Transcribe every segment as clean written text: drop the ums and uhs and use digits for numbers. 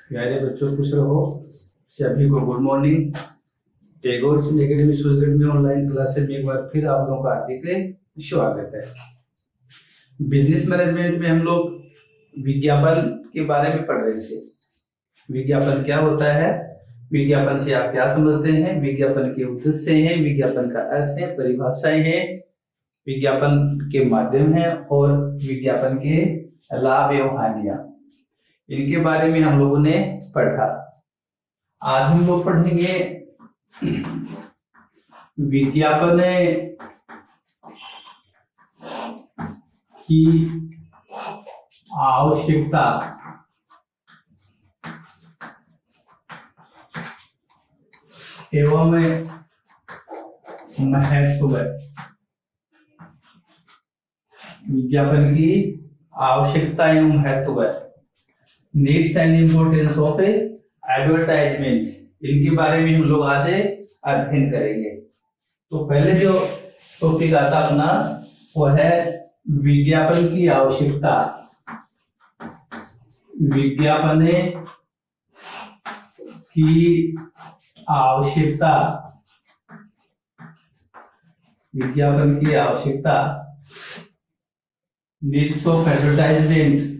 प्यारे बच्चों, खुश रहो। सभी को good morning. Tagore academy Switzerland में ऑनलाइन क्लासेस में एक बार फिर आप लोगों का हार्दिक स्वागत है। बिजनेस मैनेजमेंट में हम लोग विज्ञापन के बारे में पढ़ रहे थे। विज्ञापन क्या होता है, विज्ञापन से आप क्या समझते हैं, विज्ञापन के उद्देश्य हैं, विज्ञापन का अर्थ है, परिभाषाएं हैं, विज्ञापन के माध्यम हैं और विज्ञापन के लाभ एवं हानियां, इनके बारे में हम लोगों ने पढ़ा। आज हम लोग पढ़ेंगे विज्ञापन की आवश्यकता एवं महत्व। विज्ञापन की आवश्यकता एवं महत्व, needs and importance of advertisement, इनके बारे में हम लोग आज अध्ययन करेंगे। तो पहले जो टॉपिक आता अपना वो है विज्ञापन की आवश्यकता। विज्ञापन की आवश्यकता, विज्ञापन की आवश्यकता, नीड्स ऑफ एडवर्टाइजमेंट।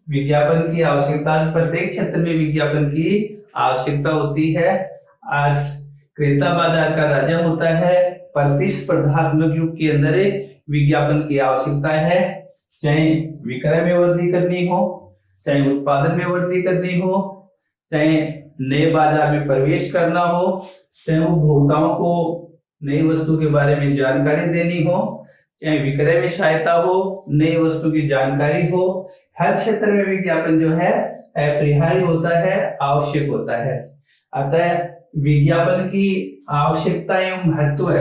विज्ञापन की आवश्यकता, प्रत्येक क्षेत्र में विज्ञापन की आवश्यकता होती है। आज क्रेता बाजार का राजा होता है। प्रतिस्पर्धात्मक युग के अंदर विज्ञापन की आवश्यकता है। चाहे विक्रय में वृद्धि करनी हो, चाहे उत्पादन में वृद्धि करनी हो, चाहे नए बाजार में प्रवेश करना हो, चाहे उपभोक्ताओं को नई वस्तु के बारे में जानकारी देनी हो, चाहे विक्रय में सहायता हो, नई वस्तु की जानकारी हो, हर क्षेत्र में विज्ञापन जो है अपरिहार्य होता है, आवश्यक होता है। अतः विज्ञापन की आवश्यकता एवं महत्व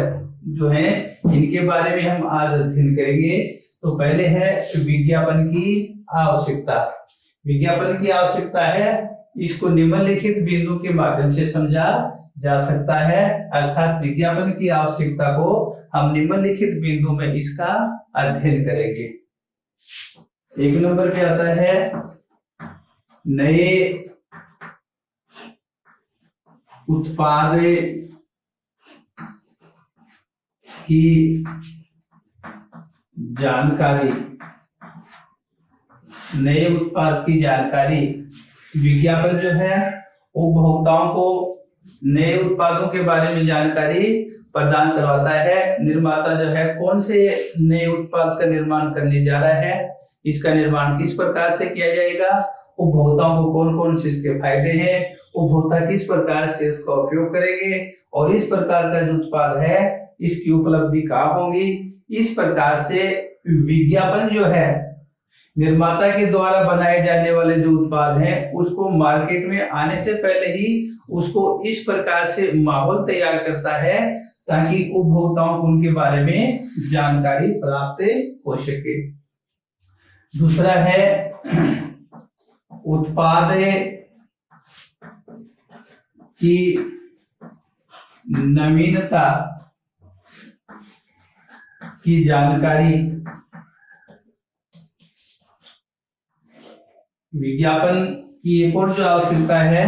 जो है इनके बारे में हम आज अध्ययन करेंगे। तो पहले है विज्ञापन की आवश्यकता। विज्ञापन की आवश्यकता है, इसको निम्नलिखित बिंदु के माध्यम से समझा जा सकता है। अर्थात विज्ञापन की आवश्यकता को हम निम्नलिखित बिंदु में इसका अध्ययन करेंगे। एक नंबर पे आता है नए उत्पाद की जानकारी। नए उत्पाद की जानकारी, विज्ञापन जो है उपभोक्ताओं को नए उत्पादों के बारे में जानकारी प्रदान करवाता है। निर्माता जो है कौन से नए उत्पाद का निर्माण करने जा रहा है, इसका निर्माण किस प्रकार से किया जाएगा, उपभोक्ताओं को कौन कौन से इसके फायदे हैं, उपभोक्ता किस प्रकार से इसका उपयोग करेंगे और इस प्रकार का जो उत्पाद है इसकी उपलब्धि कहाँ होगी। इस प्रकार से विज्ञापन जो है निर्माता के द्वारा बनाए जाने वाले जो उत्पाद हैं उसको मार्केट में आने से पहले ही उसको इस प्रकार से माहौल तैयार करता है ताकि उपभोक्ताओं को उनके बारे में जानकारी प्राप्त हो सके। दूसरा है उत्पाद की नवीनता की जानकारी। विज्ञापन की एक और जो आवश्यकता है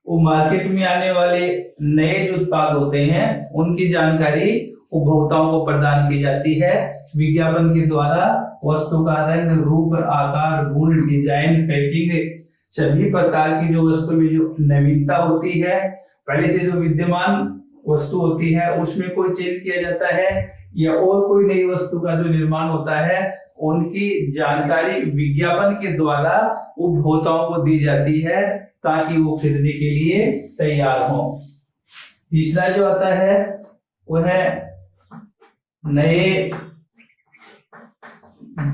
वो मार्केट में आने वाले नए जो उत्पाद होते हैं उनकी जानकारी उपभोक्ताओं को प्रदान की जाती है। विज्ञापन के द्वारा वस्तु का रंग, रूप, आकार, गुण, डिजाइन, पैकिंग, सभी प्रकार की जो वस्तु में जो नवीनता होती है, पहले से जो विद्यमान वस्तु होती है उसमें कोई चेंज किया जाता है या और कोई नई वस्तु का जो निर्माण होता है उनकी जानकारी विज्ञापन के द्वारा उपभोक्ताओं को दी जाती है ताकि वो खरीदने के लिए तैयार हो। तीसरा जो आता है वो है नए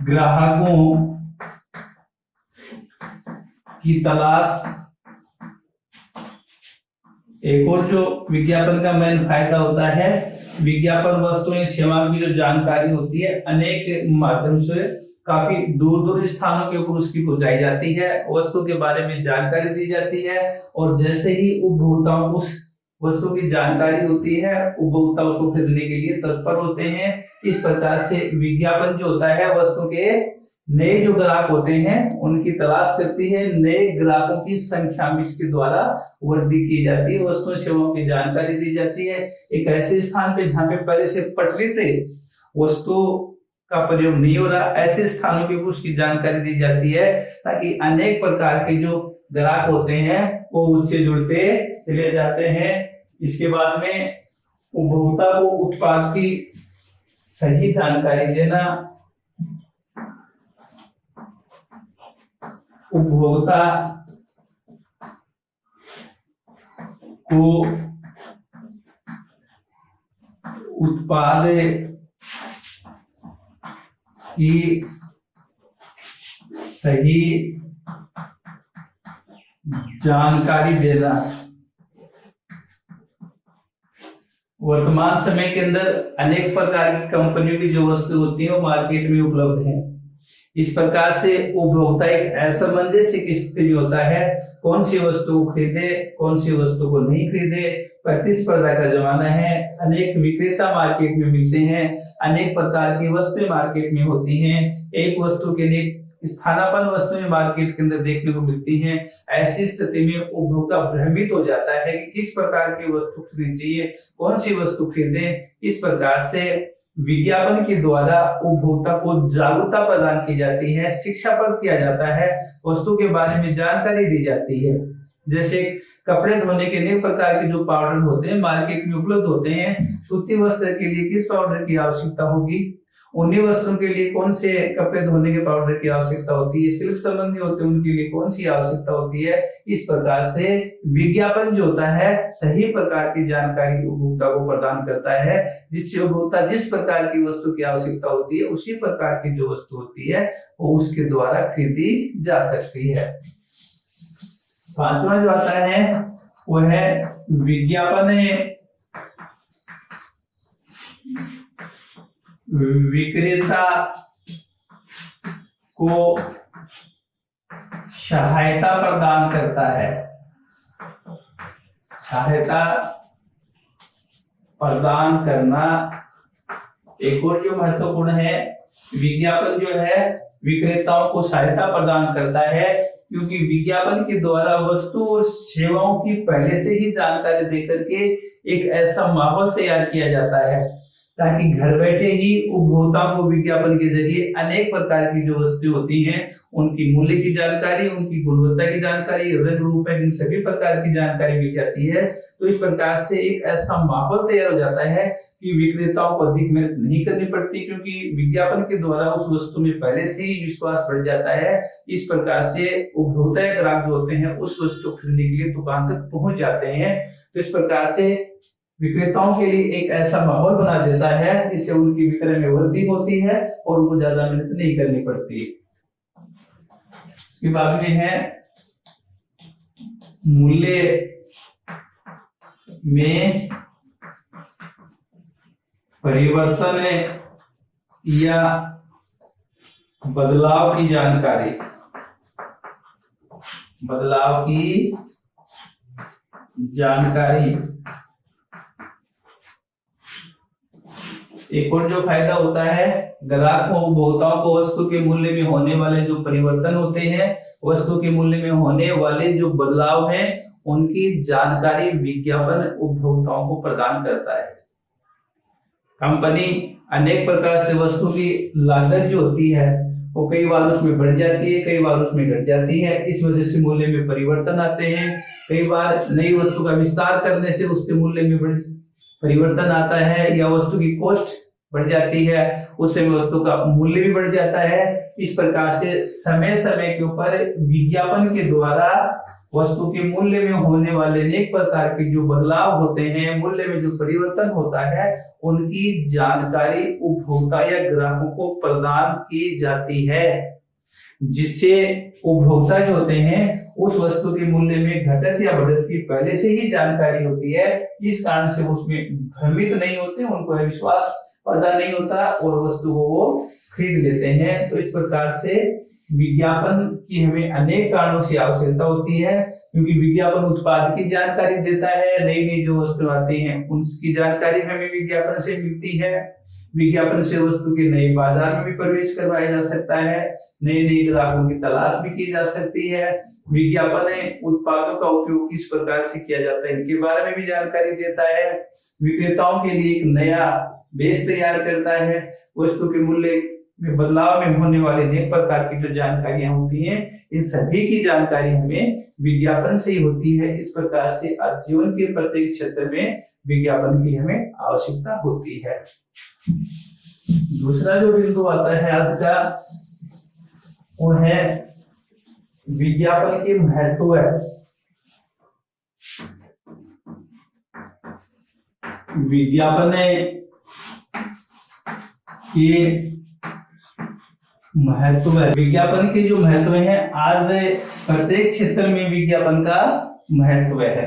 ग्राहकों की तलाश। एक और जो विज्ञापन का मेन फायदा होता है, विज्ञापन वस्तुएं सेवाओं की जो जानकारी होती है अनेक माध्यम से काफी दूर दूर स्थानों के ऊपर उसकी पहुंचाई जाती है, वस्तु के बारे में जानकारी दी जाती है और जैसे ही उपभोक्ताओं उस वस्तु की जानकारी होती है उपभोक्ता उसको खरीदने के लिए तत्पर होते हैं। इस प्रकार से विज्ञापन जो होता है वस्तु के नए जो ग्राहक होते हैं उनकी तलाश करती है, नए ग्राहकों की संख्या में इसके द्वारा वृद्धि की जाती है, वस्तुओं सेवाओं की जानकारी दी जाती है। एक ऐसे स्थान पे जहाँ पे पहले से प्रचलित वस्तु का प्रयोग नहीं हो रहा, ऐसे स्थानों पे उसकी जानकारी दी जाती है ताकि अनेक प्रकार के जो ग्राहक होते हैं वो उससे जुड़ते चले जाते हैं। इसके बाद में उपभोक्ता को उत्पाद की सही जानकारी देना, उपभोक्ता को उत्पाद की सही जानकारी देना। वर्तमान समय के अंदर अनेक प्रकार की कंपनियों की जो वस्तु होती है वो मार्केट में उपलब्ध है। इस प्रकार से उपभोक्ता एक असमंजस की स्थिति में होता है, कौन सी वस्तु को खरीदे कौन सी वस्तु को नहीं खरीदे। प्रतिस्पर्धा का जमाना है, अनेक विक्रेता मार्केट में मिलते हैं, अनेक प्रकार की वस्तुएं मार्केट में होती हैं, एक वस्तु के लिए स्थानापन्न वस्तुएं मार्केट के अंदर देखने को मिलती हैं। ऐसी स्थिति में उपभोक्ता भ्रमित हो जाता है कि किस प्रकार की वस्तु खरीदनी चाहिए, कौन सी वस्तु खरीदें। इस प्रकार से विज्ञापन के द्वारा उपभोक्ता को जागरूकता प्रदान की जाती है, शिक्षा प्रदान किया जाता है, वस्तु के बारे में जानकारी दी जाती है। जैसे कपड़े धोने के अनेक प्रकार के जो पाउडर होते हैं मार्केट में उपलब्ध होते हैं, सूती वस्त्र के लिए किस पाउडर की आवश्यकता होगी, ऊनी वस्त्रों के लिए कौन से कपड़े धोने के पाउडर की आवश्यकता होती है, सिल्क संबंधी होते हैं उनके लिए कौन सी आवश्यकता होती है। इस प्रकार से विज्ञापन जो होता है सही प्रकार की जानकारी उपभोक्ता को प्रदान करता है, जिससे उपभोक्ता जिस प्रकार की वस्तु की आवश्यकता होती है उसी प्रकार की जो वस्तु होती है वो उसके द्वारा खरीदी जा सकती है। पांचवा जो आता है वो है विज्ञापन विक्रेता को सहायता प्रदान करता है। सहायता प्रदान करना एक और जो महत्वपूर्ण है, विज्ञापन जो है विक्रेताओं को सहायता प्रदान करता है, क्योंकि विज्ञापन के द्वारा वस्तु और सेवाओं की पहले से ही जानकारी देकर के एक ऐसा माहौल तैयार किया जाता है ताकि घर बैठे ही उपभोक्ताओं को विज्ञापन के जरिए अनेक प्रकार की जो वस्तुएं होती हैं उनकी मूल्य की जानकारी, उनकी गुणवत्ता की जानकारी, रंग रूप इन सभी प्रकार की जानकारी मिल जाती है। तो इस प्रकार से एक ऐसा माहौल तैयार हो जाता है कि विक्रेताओं को अधिक मेहनत नहीं करनी पड़ती, क्योंकि विज्ञापन के द्वारा उस वस्तु में पहले से ही विश्वास बढ़ जाता है। इस प्रकार से उपभोक्ता या ग्राहक जो होते हैं उस वस्तु खरीदने के लिए दुकान तक पहुंच जाते हैं। तो इस प्रकार से विक्रेताओं के लिए एक ऐसा माहौल बना देता है जिससे उनकी विक्रय में वृद्धि होती है और उनको ज्यादा मेहनत नहीं करनी पड़ती। इसके बाद में है मूल्य में परिवर्तन या बदलाव की जानकारी। बदलाव की जानकारी एक और जो फायदा होता है, ग्राहक को उपभोक्ताओं को वस्तु के मूल्य में होने वाले जो परिवर्तन होते हैं, वस्तु के मूल्य में होने वाले जो बदलाव हैं उनकी जानकारी विज्ञापन उपभोक्ताओं को प्रदान करता है। कंपनी अनेक प्रकार से वस्तु की लागत जो होती है वो कई बार उसमें बढ़ जाती है, कई बार उसमें घट जाती है, इस वजह से मूल्य में परिवर्तन आते हैं। कई बार नई वस्तु का विस्तार करने से उसके मूल्य में परिवर्तन आता है, या वस्तु की कॉस्ट बढ़ जाती है, उससे वस्तु का मूल्य भी बढ़ जाता है। इस प्रकार से समय समय के ऊपर विज्ञापन के द्वारा वस्तु के मूल्य में होने वाले अनेक प्रकार के जो बदलाव होते हैं, मूल्य में जो परिवर्तन होता है, उनकी जानकारी उपभोक्ता या ग्राहकों को प्रदान की जाती है, जिससे उपभोक्ता जो होते हैं उस वस्तु के मूल्य में घटत या बढ़त की पहले से ही जानकारी होती है। इस कारण से उसमें भ्रमित नहीं होते, उनको विश्वास पैदा नहीं होता और वस्तु को वो खरीद लेते हैं। तो इस प्रकार से विज्ञापन की हमें अनेक कारणों से आवश्यकता होती है, क्योंकि विज्ञापन उत्पाद की जानकारी देता है, नई नई जो वस्तु आती हैं उनकी जानकारी हमें विज्ञापन से मिलती है। विज्ञापन से वस्तु के नए बाजार में भी प्रवेश करवाया जा सकता है, नए नए ग्राहकों की तलाश भी की जा सकती है। विज्ञापन उत्पादों का उपयोग किस प्रकार से किया जाता है इनके बारे में भी जानकारी देता है। विक्रेताओं के लिए एक नया बेस तैयार करता है। वस्तु के मूल्य में बदलाव में होने वाले अनेक प्रकार की जो जानकारियां होती हैं, इन सभी की जानकारी हमें विज्ञापन से ही होती है। इस प्रकार से जीवन के प्रत्येक क्षेत्र में विज्ञापन की हमें आवश्यकता होती है। दूसरा जो बिंदु आता है आज का, वो है विज्ञापन के महत्व। विज्ञापन के महत्व, विज्ञापन के जो महत्व है, आज प्रत्येक क्षेत्र में विज्ञापन का महत्व है।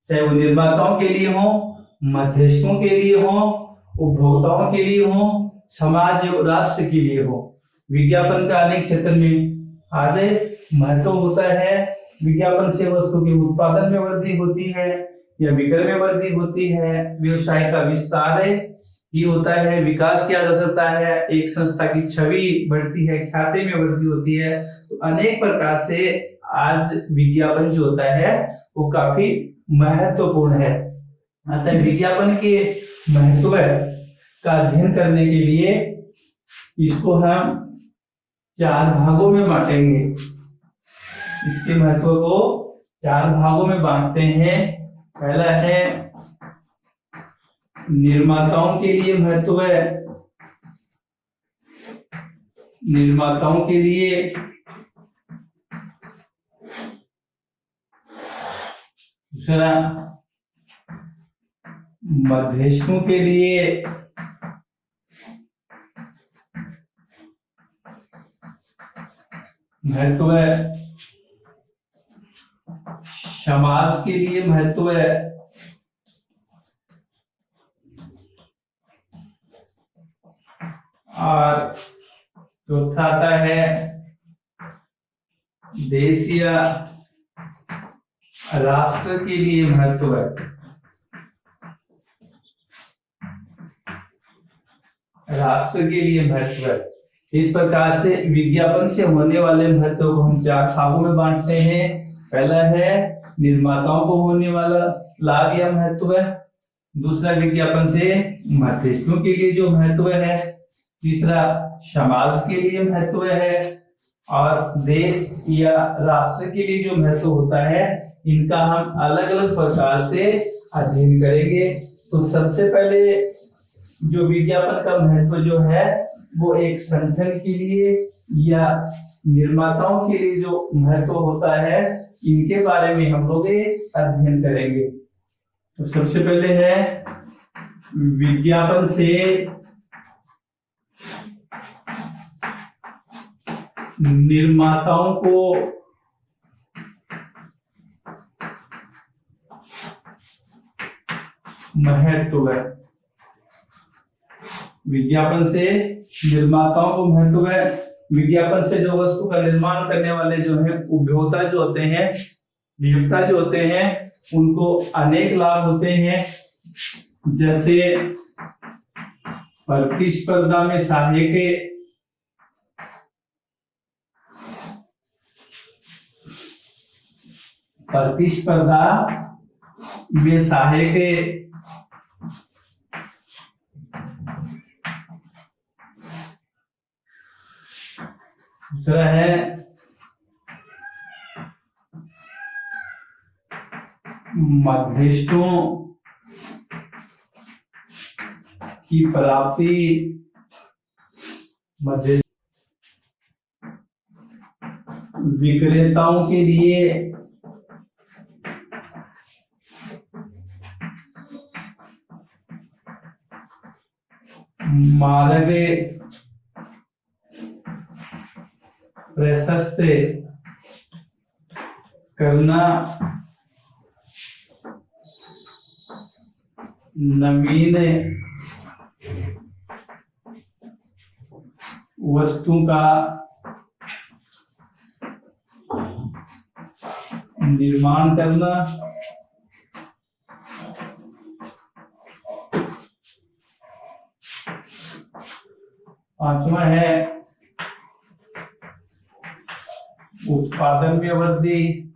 चाहे वो निर्माताओं के लिए हो, मध्यस्थों के लिए हो, उपभोक्ताओं के लिए हो, समाज और राष्ट्र के लिए हो, विज्ञापन का अनेक क्षेत्र में आज महत्व होता है। विज्ञापन से वस्तु के उत्पादन में वृद्धि होती है या विक्रय में वृद्धि होती है, व्यवसाय का विस्तार ही होता है, विकास किया जा सकता है, एक संस्था की छवि बढ़ती है, ख्याति में वृद्धि होती है। तो अनेक प्रकार से आज विज्ञापन जो होता है वो काफी महत्वपूर्ण है। अतः विज्ञापन के महत्व का अध्ययन करने के लिए इसको हम 4 भागों में बांटेंगे। इसके महत्व को 4 भागों में बांटते हैं। पहला है निर्माताओं के लिए महत्व है, निर्माताओं के लिए, दूसरा मध्यस्थों के लिए, महत्व है, समाज के लिए महत्व है, और चौथा आता है देश या राष्ट्र के लिए महत्व है। राष्ट्र के लिए महत्व है। इस प्रकार से विज्ञापन से होने वाले महत्व को हम 4 भागों में बांटते हैं। पहला है निर्माताओं को होने वाला लाभ या महत्व है, दूसरा विज्ञापन से मध्यस्थों के लिए जो महत्व है, तीसरा समाज के लिए महत्व है, और देश या राष्ट्र के लिए जो महत्व होता है, इनका हम अलग अलग प्रकार से अध्ययन करेंगे। तो सबसे पहले जो विज्ञापन का महत्व जो है वो एक संगठन के लिए या निर्माताओं के लिए जो महत्व होता है, इनके बारे में हम लोग अध्ययन करेंगे। तो सबसे पहले है विज्ञापन से निर्माताओं को महत्व है। विज्ञापन से निर्माताओं को महत्व है। विज्ञापन से जो वस्तु का निर्माण करने वाले जो हैं, उपभोक्ता जो होते हैं, नियोक्ता जो होते हैं, उनको अनेक लाभ होते हैं। जैसे प्रतिस्पर्धा में सहायक, प्रतिस्पर्धा में सहायक, दूसरा है मध्यस्थों की प्राप्ति, मध्य विक्रेताओं के लिए मार्ग प्रशस्त करना, नवीन वस्तु का निर्माण करना, पांचवा है उत्पादन में वृद्धि,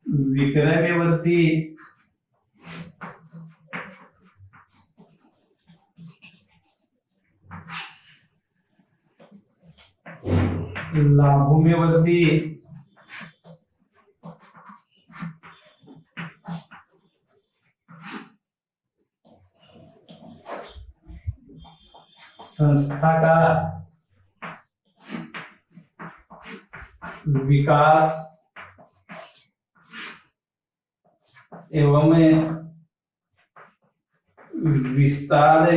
विक्रय में वृद्धि, लाभों में वृद्धि, संस्था का विकास एवं विस्तार,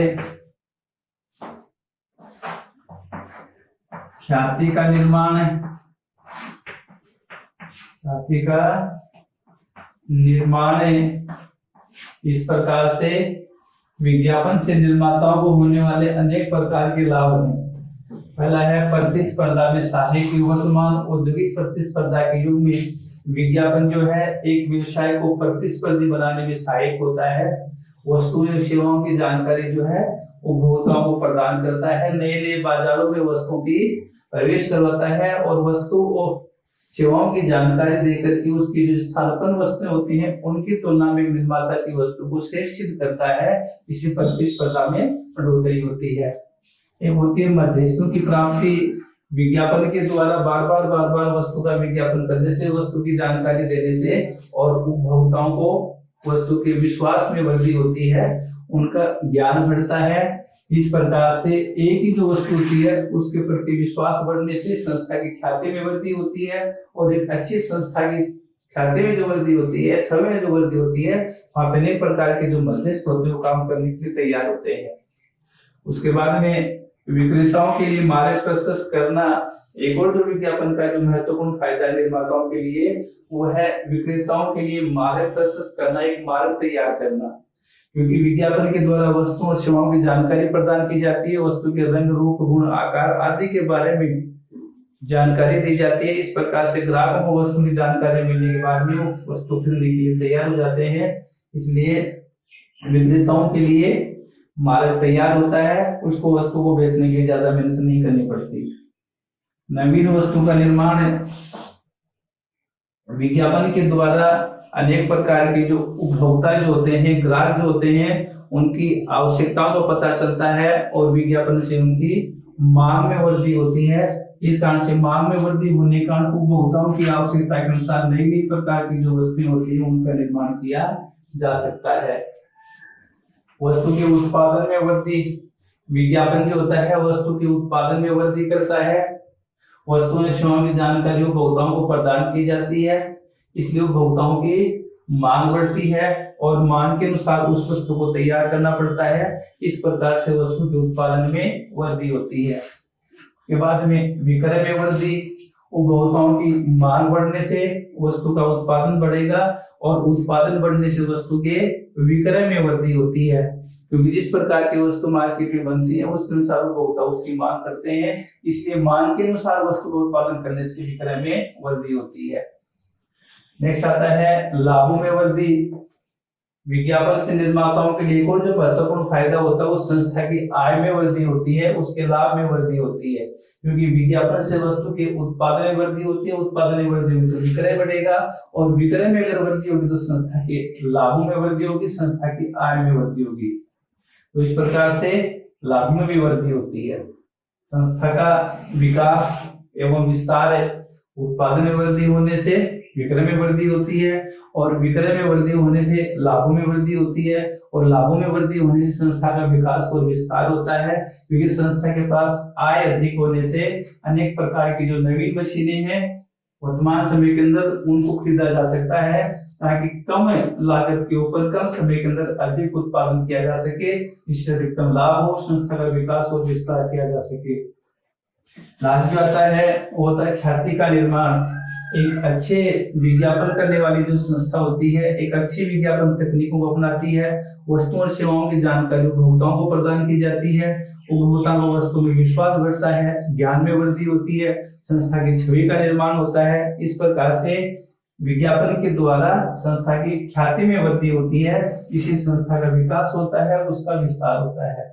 ख्याति का निर्माण, ख्याति का निर्माण। इस प्रकार से विज्ञापन से निर्माताओं को होने वाले अनेक प्रकार के लाभ हैं। पहला है प्रतिस्पर्धा में सहायक। वर्तमान औद्योगिक प्रतिस्पर्धा के युग में विज्ञापन जो है एक व्यवसाय को प्रतिस्पर्धी बनाने में सहायक होता है। वस्तु एवं सेवाओं की जानकारी जो है उपभोक्ताओं को प्रदान करता है, नए नए बाजारों में वस्तुओं की प्रवेश करवाता है और वस्तु और सेवाओं की जानकारी देकर के उसकी जो स्थानापन्न वस्तुएं होती हैं उनकी तुलना में निर्माता की वस्तु को श्रेष्ठ सिद्ध करता है। इसी प्रतिस्पर्धा में बढ़ोतरी होती है। एक होती है मध्यस्थों की प्राप्ति। विज्ञापन के द्वारा बार बार वस्तु का विज्ञापन करने से, वस्तु की जानकारी देने से और उपभोक्ताओं को वस्तु के विश्वास में वृद्धि होती है, उनका ज्ञान बढ़ता है। इस प्रकार से एक ही जो वस्तु होती है उसके प्रति विश्वास बढ़ने से संस्था की ख्याति में वृद्धि होती है और एक अच्छी संस्था की ख्याति में जो वृद्धि होती है, छवि में जो वृद्धि होती है, वहां पर अनेक प्रकार के जो मध्यस्थ होते हैं वो काम करने के लिए तैयार होते हैं। उसके बाद में विक्रेताओं के लिए मार्ग प्रशस्त करना। एक और जो विज्ञापन का जो महत्वपूर्ण फायदा निर्माताओं के लिए वो है विक्रेताओं के लिए मार्ग प्रशस्त करना, एक मार्ग तैयार करना। क्योंकि विज्ञापन के द्वारा वस्तुओं और सेवाओं की जानकारी प्रदान की जाती है, वस्तु के रंग, रूप, गुण, आकार आदि के बारे में जानकारी दी जाती है। इस प्रकार से ग्राहकों को वस्तु की जानकारी मिलने के बाद में वो वस्तु खरीदने के लिए तैयार हो जाते हैं। इसलिए विक्रेताओं के लिए मार्ग तैयार होता है, उसको वस्तु को बेचने के लिए ज्यादा मेहनत नहीं करनी पड़ती। नवीन वस्तु का निर्माण है। विज्ञापन के द्वारा अनेक प्रकार के जो उपभोक्ता जो होते हैं, ग्राहक जो होते हैं, उनकी आवश्यकताओं का पता चलता है और विज्ञापन से उनकी मांग में वृद्धि होती है। इस कारण से मांग में वृद्धि होने के कारण उपभोक्ताओं की आवश्यकता के अनुसार नई नई प्रकार की जो वस्तुएं होती है उनका निर्माण किया जा सकता है। वस्तु के उत्पादन में वृद्धि। विज्ञापन जो होता है वस्तु के उत्पादन में वृद्धि करता है। वस्तुओं और सेवाओं की जानकारी उपभोक्ताओं को प्रदान की जाती है, इसलिए उपभोक्ताओं की मांग बढ़ती है और मांग के अनुसार उस वस्तु को तैयार करना पड़ता है। इस प्रकार से वस्तु के उत्पादन में वृद्धि होती है। के बाद में विक्रय में वृद्धि। उपभोक्ताओं की मांग बढ़ने से वस्तु का उत्पादन बढ़ेगा और उत्पादन बढ़ने से वस्तु के विक्रय में वृद्धि होती है। क्योंकि जिस प्रकार की वस्तु मार्केट में बनती है उसके अनुसार उपभोक्ता उसकी मांग करते हैं, इसलिए मांग के अनुसार वस्तु का उत्पादन करने से विक्रय में वृद्धि होती है। नेक्स्ट आता है लाभों में वृद्धि। विज्ञापन से निर्माताओं के लिए और जो महत्वपूर्ण फायदा होता है उस संस्था की आय में वृद्धि होती है, उसके लाभ में वृद्धि होती है। क्योंकि विज्ञापन से वस्तु के उत्पादन में वृद्धि होती है, उत्पादन में वृद्धि होगी तो विक्रय बढ़ेगा और विक्रय में अगर वृद्धि होगी तो संस्था के लाभों में वृद्धि होगी, संस्था की आय में वृद्धि होगी। तो इस प्रकार से लाभ में भी वृद्धि होती है। संस्था का विकास एवं विस्तार। उत्पादन में वृद्धि होने से विक्रय में वृद्धि होती है और विक्रय में वृद्धि होने से लाभों में वृद्धि होती है और लाभों में वृद्धि होने से संस्था का विकास और विस्तार होता है। क्योंकि संस्था के पास आय अधिक होने से अनेक प्रकार की जो नवीन मशीनें हैं वर्तमान समय के अंदर उनको खरीदा जा सकता है, ताकि कम लागत के ऊपर कम समय के अंदर अधिक उत्पादन किया जा सके, इससे अधिकतम लाभ हो, संस्था का विकास और विस्तार किया जा सके। लास्ट जो आता है वो होता है ख्याति का निर्माण। एक अच्छे विज्ञापन करने वाली जो संस्था होती है एक अच्छी विज्ञापन तकनीकों को अपनाती है, वस्तुओं और सेवाओं की जानकारी उपभोक्ताओं को प्रदान की जाती है, उपभोक्ताओं को वस्तु में विश्वास बढ़ता है, ज्ञान में वृद्धि होती है, संस्था की छवि का निर्माण होता है। इस प्रकार से विज्ञापन के द्वारा संस्था की ख्याति में वृद्धि होती है, इसी संस्था का विकास होता है, उसका विस्तार होता है।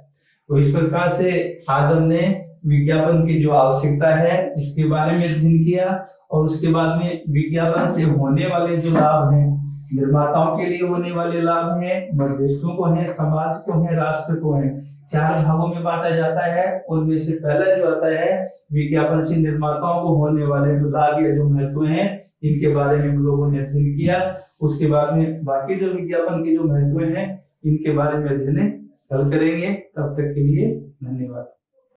तो इस प्रकार से आज हमने विज्ञापन की जो आवश्यकता है इसके बारे में अध्ययन किया, और उसके बाद में विज्ञापन से होने वाले जो लाभ हैं, निर्माताओं के लिए होने वाले लाभ हैं, मध्यस्थों को हैं, समाज को हैं, राष्ट्र को हैं, 4 भागों में बांटा जाता है। उनमें से पहला जो आता है विज्ञापन से निर्माताओं को होने वाले जो लाभ या जो महत्व हैं, इनके बारे में हम लोगों ने अध्ययन किया। उसके बाद में बाकी जो विज्ञापन के जो महत्व हैं इनके बारे में अध्ययन कल करेंगे। तब तक के लिए धन्यवाद।